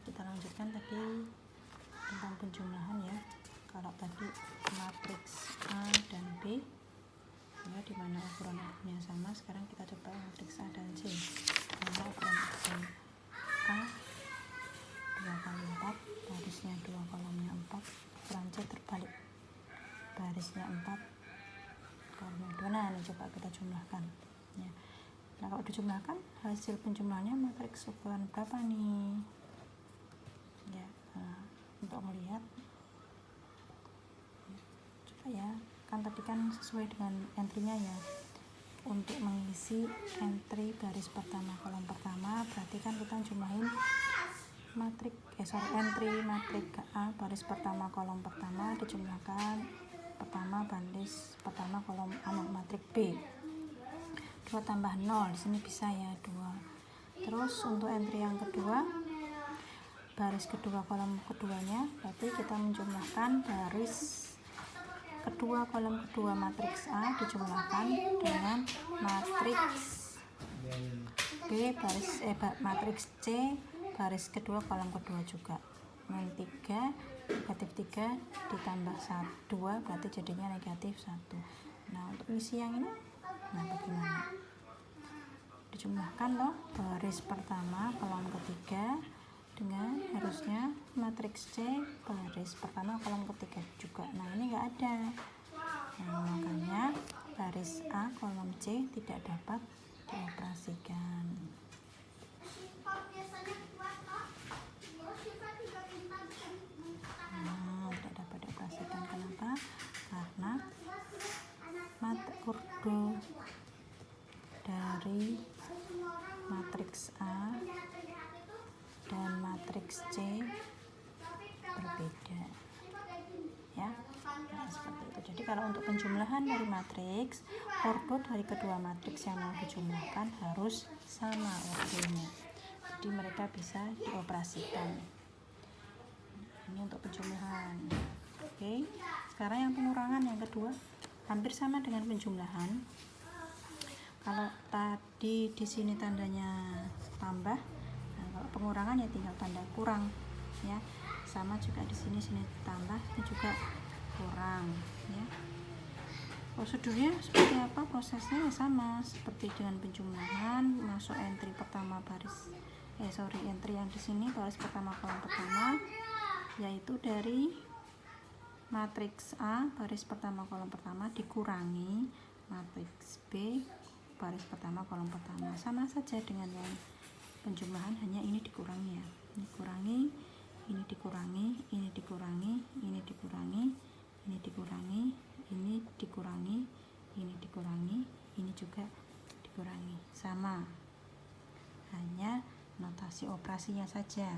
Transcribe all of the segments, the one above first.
kita lanjutkan tadi tentang penjumlahan ya. Kalau tadi matriks A dan B ya, dimana ukuran-ukurannya sama, sekarang kita coba matriks A dan C. Dimana ukuran A 2 kali 4, barisnya 2, kolomnya 4, ukuran C terbalik, barisnya 4, kolomnya 2. Nah, ini coba kita jumlahkan ya. Nah, kalau dijumlahkan hasil penjumlahannya matriks ukuran berapa nih ya? Nah, untuk melihat coba ya, kan tadi kan sesuai dengan entry-nya ya. Untuk mengisi entry baris pertama kolom pertama, berarti kan kita jumlahin entry matrik A baris pertama kolom pertama dijumlahkan pertama baris pertama kolom matrik B. 2 tambah 0 di sini bisa ya 2. Terus untuk entry yang kedua, baris kedua kolom keduanya, berarti kita menjumlahkan baris kedua kolom kedua matriks A dijumlahkan dengan matriks B matriks C baris kedua kolom kedua juga. Min 3 negatif 3 ditambah 2 berarti jadinya negatif 1. Nah, untuk isi yang ini, nah bagaimana? Dijumlahkan loh baris pertama kolom ketiga dengan harusnya matriks C baris pertama kolom ketiga juga. Nah, ini enggak ada. Nah, makanya baris A kolom C tidak dapat dioperasikan. Nah, tidak dapat dioperasikan. Kenapa? Karena ordo dari matriks A dan matriks C berbeda ya. Nah, seperti itu. Jadi kalau untuk penjumlahan dari matriks, ordo dari kedua matriks yang mau dijumlahkan harus sama ordonya, jadi mereka bisa dioperasikan. Ini untuk penjumlahan. Oke, sekarang yang pengurangan yang kedua hampir sama dengan penjumlahan. Kalau tadi di sini tandanya tambah, nah kalau pengurangan ya tinggal tanda kurang ya. Sama juga di sini tambah, ini juga kurang ya. Prosedurnya seperti apa? Prosesnya sama seperti dengan penjumlahan. Masuk entry pertama entry yang di sini baris pertama kolom pertama, yaitu dari matriks A baris pertama kolom pertama dikurangi matriks B baris pertama kolom pertama. Sama saja dengan yang penjumlahan, hanya ini dikurangi ya. Ini kurangi, ini dikurangi, ini dikurangi, ini dikurangi, ini dikurangi, ini dikurangi, ini dikurangi, ini juga dikurangi. Sama, hanya notasi operasinya saja.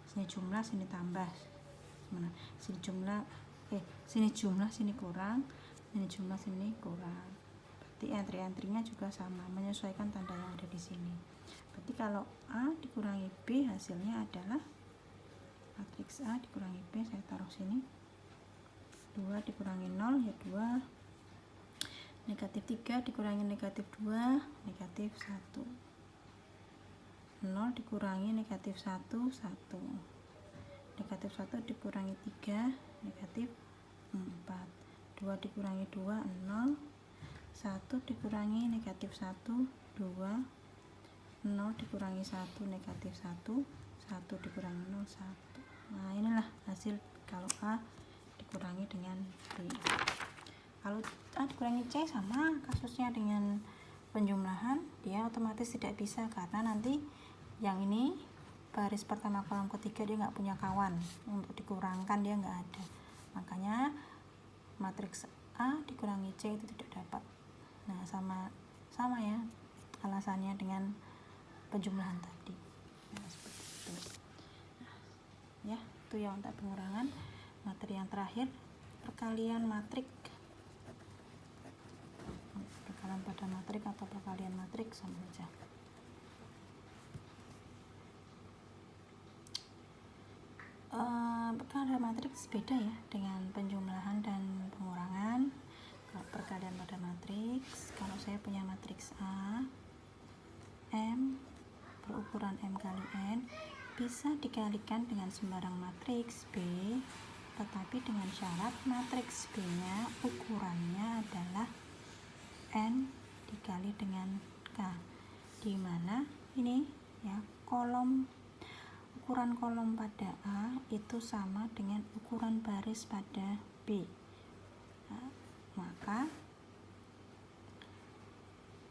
Sini jumlah, sini tambah. Sini jumlah, sini jumlah, sini kurang, sini jumlah, sini kurang. Berarti entry-entrynya juga sama, menyesuaikan tanda yang ada di sini. Berarti kalau A dikurangi B hasilnya adalah matriks A dikurangi B, saya taruh sini. 2 dikurangi 0 ya 2. Negatif 3 dikurangi negatif 2, negatif 1. 0 dikurangi negatif 1, 1. Negatif 1 dikurangi 3, negatif 4. 2 dikurangi 2, 0. 1 dikurangi negatif 1, 2. 0 dikurangi 1, negatif 1. 1 dikurangi 0, 1. Nah, inilah hasil kalau A dikurangi dengan B. Kalau A dikurangi C sama kasusnya dengan penjumlahan, dia otomatis tidak bisa karena nanti yang ini baris pertama kolom ketiga dia nggak punya kawan untuk dikurangkan, dia nggak ada. Makanya matriks A dikurangi C itu tidak dapat. Nah, sama ya alasannya dengan penjumlahan tadi. Nah, seperti itu. Ya, itu yang untuk pengurangan. Materi yang terakhir, perkalian matrik. Perkalian pada matrik atau perkalian matrik sama saja. Perkalian matriks beda ya dengan penjumlahan dan pengurangan. Kalau perkalian pada matriks, kalau saya punya matriks A M berukuran M kali N, B bisa dikalikan dengan sembarang matriks B, tetapi dengan syarat matriks B-nya ukurannya adalah N dikali dengan K, di mana ini ya ukuran kolom pada A itu sama dengan ukuran baris pada B. Nah, maka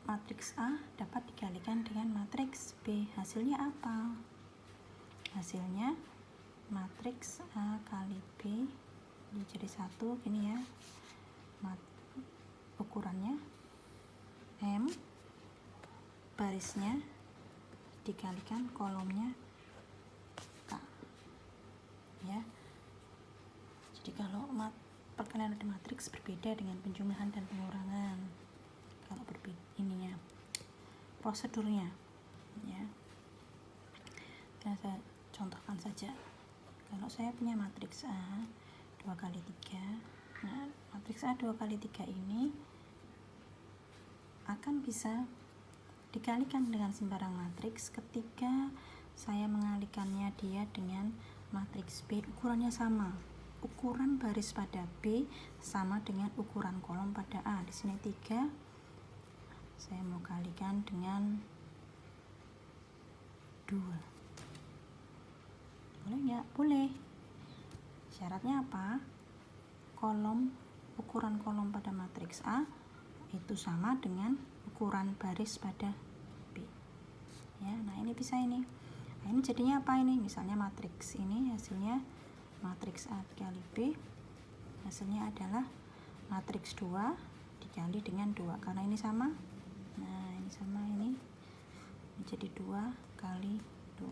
matriks A dapat dikalikan dengan matriks B. Hasilnya apa? Hasilnya matriks A kali B ini jadi 1 gini ya. Ukurannya M, barisnya dikalikan kolomnya K. Ya. Jadi kalau perkalian ada matriks berbeda dengan penjumlahan dan pengurangan. Kalau berbeda ininya prosedurnya ya. Saya contohkan saja. Kalau saya punya matriks A 2 kali 3. Nah, matriks A 2 kali 3 ini akan bisa dikalikan dengan sembarang matriks ketika saya mengalikannya dia dengan matriks B, ukurannya sama. Ukuran baris pada B sama dengan ukuran kolom pada A. Di sini 3. Saya mau kalikan dengan 2. Boleh nggak? Boleh. Syaratnya apa? Ukuran kolom pada matriks A itu sama dengan ukuran baris pada B. Ya, nah ini bisa ini. Nah, ini jadinya apa ini? Misalnya matriks ini hasilnya matriks A dikali B, hasilnya adalah matriks 2 dikali dengan 2, karena ini sama. Nah, ini sama ini menjadi 2 kali 2.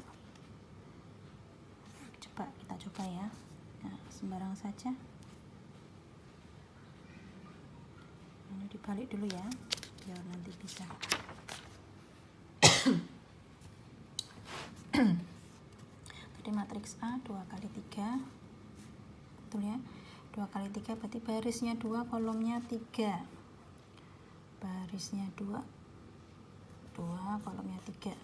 Kita coba ya. Nah, sembarang saja. Ini dibalik dulu ya, biar nanti bisa. Tadi matriks A 2 kali 3. Betul ya, 2 kali 3 berarti barisnya 2, kolomnya 3. Barisnya 2, kolomnya 3.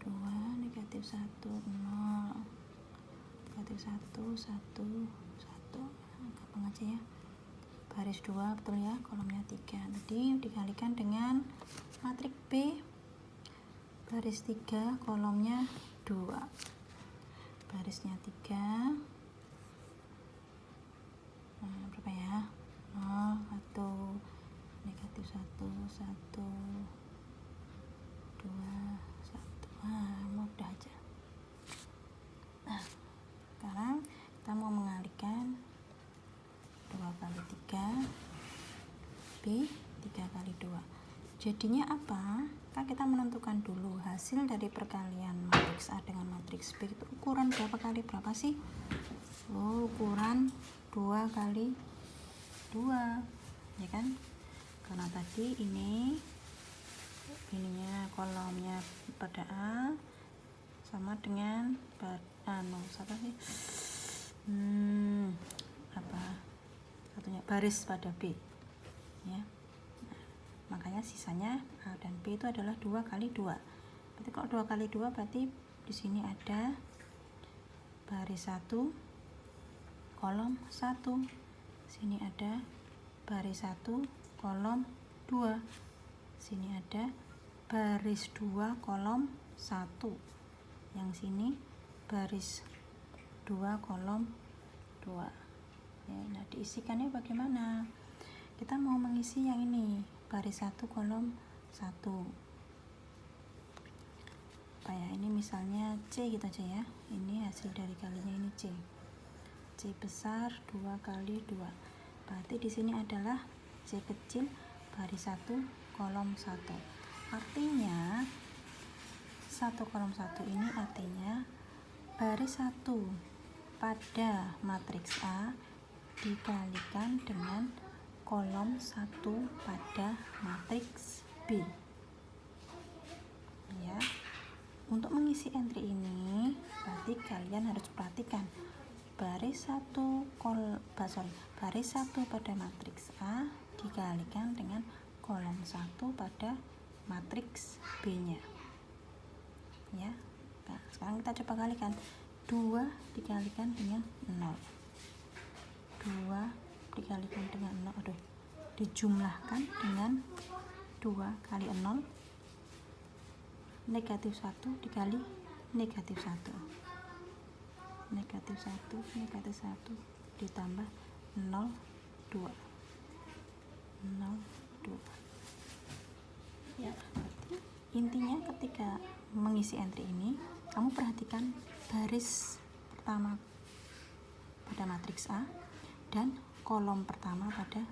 2, negatif 1, 0. Negatif 1, 1, 1. Gampang aja ya. Baris 2, betul ya, kolomnya 3. Tadi dikalikan dengan matriks B. Baris 3, kolomnya 2. Barisnya 3. Nah, berapa ya? 0, 1, negatif 1, 1, 2, 1. Nah, mudah aja. Nah, sekarang kita mau mengalihkan 2 kali 3 B 3 kali 2. Jadinya apa? Kan kita menentukan dulu hasil dari perkalian matriks A dengan matriks B itu ukuran berapa kali berapa sih? Ukuran 2 kali 2, ya kan? Karena tadi ininya kolomnya pada A sama dengan baris pada B ya. Nah, makanya sisanya A dan B itu adalah 2 kali 2. Berarti kalau 2 kali 2 berarti di sini ada baris 1, kolom 1. Sini ada baris 1, kolom 2. Sini ada baris 2, kolom 1. Yang sini baris 2, kolom 2. Ya, nah diisikannya bagaimana? Kita mau mengisi yang ini, baris 1, kolom 1. Apa ya? Ini misalnya C gitu aja ya. Ini hasil dari kalinya ini C. C besar 2 kali 2. Berarti di sini adalah C kecil baris 1, kolom 1. Artinya 1 kolom 1 ini artinya baris 1 pada matriks A dikalikan dengan kolom 1 pada matriks B. Ya. Untuk mengisi entry ini berarti kalian harus perhatikan baris 1 pada matriks A dikalikan dengan kolom 1 pada matriks B-nya. Ya. Nah, sekarang kita coba kalikan. 2 dikalikan dengan 0. 2 dikalikan dengan 0. Aduh, dijumlahkan dengan 2 kali 0. Negatif 1 dikali negatif 1. Negatif 1, negatif 1 ditambah 0, 2. 0, 2. Ya, berarti intinya ketika mengisi entry ini, kamu perhatikan baris pertama pada matriks A dan kolom pertama pada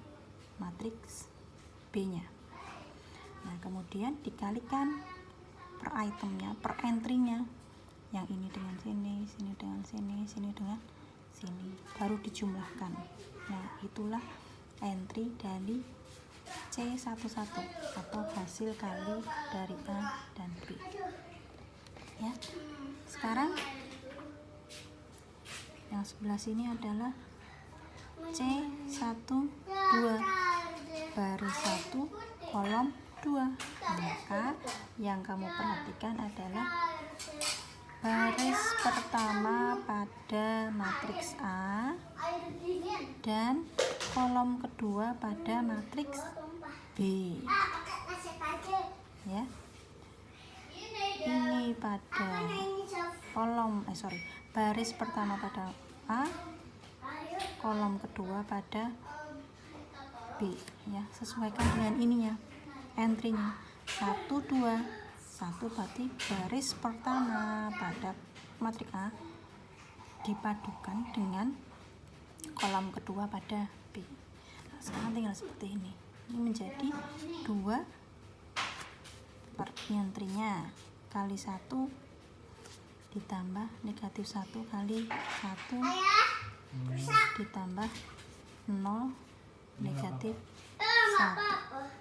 matriks B-nya. Nah, kemudian dikalikan per itemnya, per entry-nya. Yang ini dengan sini, sini dengan sini, sini dengan sini. Baru dijumlahkan. Nah, itulah entry dari C11 atau hasil kali dari A dan B. Ya. Sekarang yang sebelah sini adalah C12 baris 1 kolom 2. Maka yang kamu perhatikan adalah baris pertama pada matriks A dan kolom kedua pada matriks B. Ya. Ini pada baris pertama pada A, kolom kedua pada B, ya. Sesuaikan dengan ininya, entry-nya. 1, 2. 1 berarti baris pertama pada matriks A dipadukan dengan kolom kedua pada B. Nah, sekarang tinggal seperti ini. Ini menjadi 2 per entry-nya kali 1 ditambah negatif 1 kali 1 ditambah 0 negatif 1.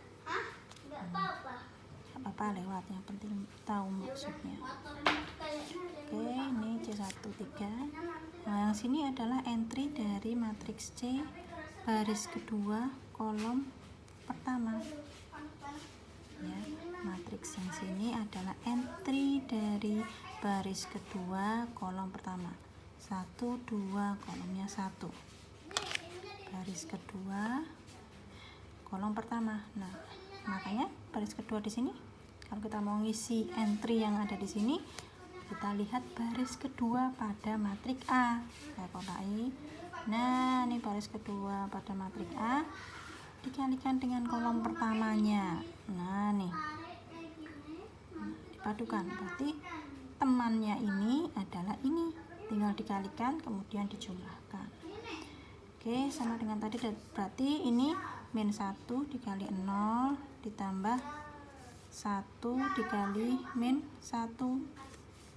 Apa lewat, yang penting tahu maksudnya. Oke, ini C13. Nah, yang sini adalah entry dari matriks C baris kedua kolom pertama. Ya, matriks yang sini adalah entry dari baris kedua kolom pertama. 1, 2, kolomnya 1. Baris kedua kolom pertama. Nah, makanya baris kedua di sini, kalau kita mau ngisi entry yang ada di sini, kita lihat baris kedua pada matriks A. Saya kotai. Nah, ini baris kedua pada matriks A dikalikan dengan kolom pertamanya. Nah, nih. Dipadukan. Berarti temannya ini adalah ini. Tinggal dikalikan kemudian dijumlahkan. Oke, sama dengan tadi. Berarti ini min 1 dikali 0 ditambah 1 dikali min 1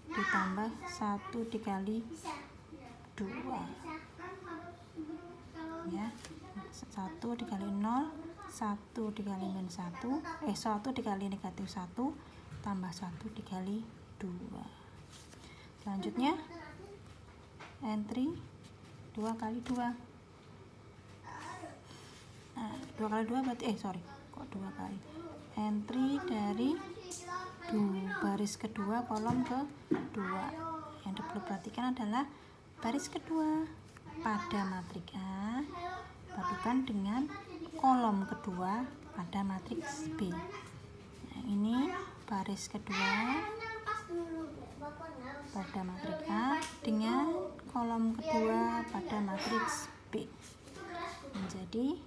ditambah 1 dikali 2, ya. 1 dikali 0, 1 dikali min 1, 1 dikali negatif 1 tambah 1 dikali 2. Selanjutnya entry 2 kali 2. Nah, 2 kali 2 berarti kok 2 kali. Entry dari baris kedua kolom kedua. Yang perlu perhatikan adalah baris kedua pada matriks A padukan dengan kolom kedua pada matriks B. Nah, ini baris kedua pada matriks A dengan kolom kedua pada matriks B menjadi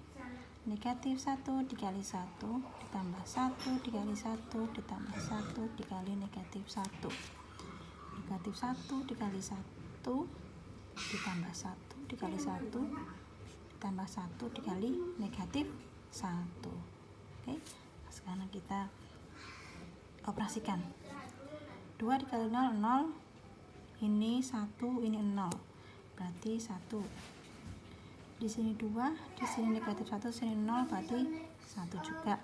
negatif 1 dikali 1 ditambah 1 dikali 1 ditambah 1 dikali negatif 1. Negatif 1 dikali 1 ditambah 1 dikali 1 ditambah 1 dikali negatif 1. Oke, sekarang kita operasikan. 2 dikali 0, 0. Ini 1, ini 0. Berarti 1. Di sini 2, di sini negatif 1, sini 0, berarti 1 juga.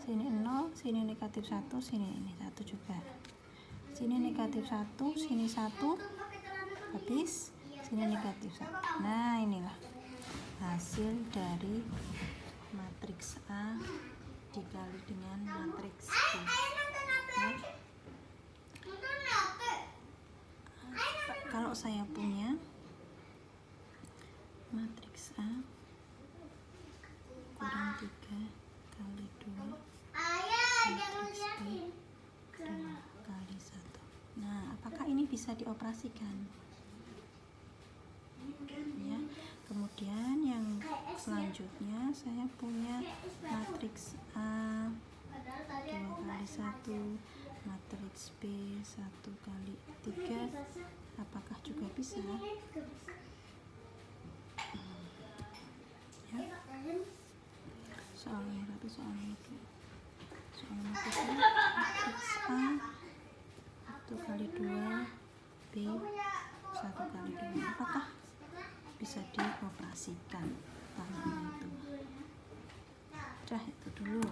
Sini 0, sini negatif 1, sini ini 1 juga. Sini negatif 1, sini 1, habis sini negatif 1. Nah, inilah hasil dari matriks A dikali dengan matriks B. Ya. kalau saya punya matriks A kurang 3 kali 2 matriks B 2 kali 1. Nah, apakah ini bisa dioperasikan? Ya. Kemudian yang selanjutnya saya punya matriks A 2 kali 1, matriks B 1 kali 3. Apakah juga bisa? Ya. Soal nomor 1, soal nomor 2. Soal nomor 3, matriks A 1 kali 2, B 1 kali 2. Apakah bisa dioperasikan tangannya itu? Udah, itu dulu.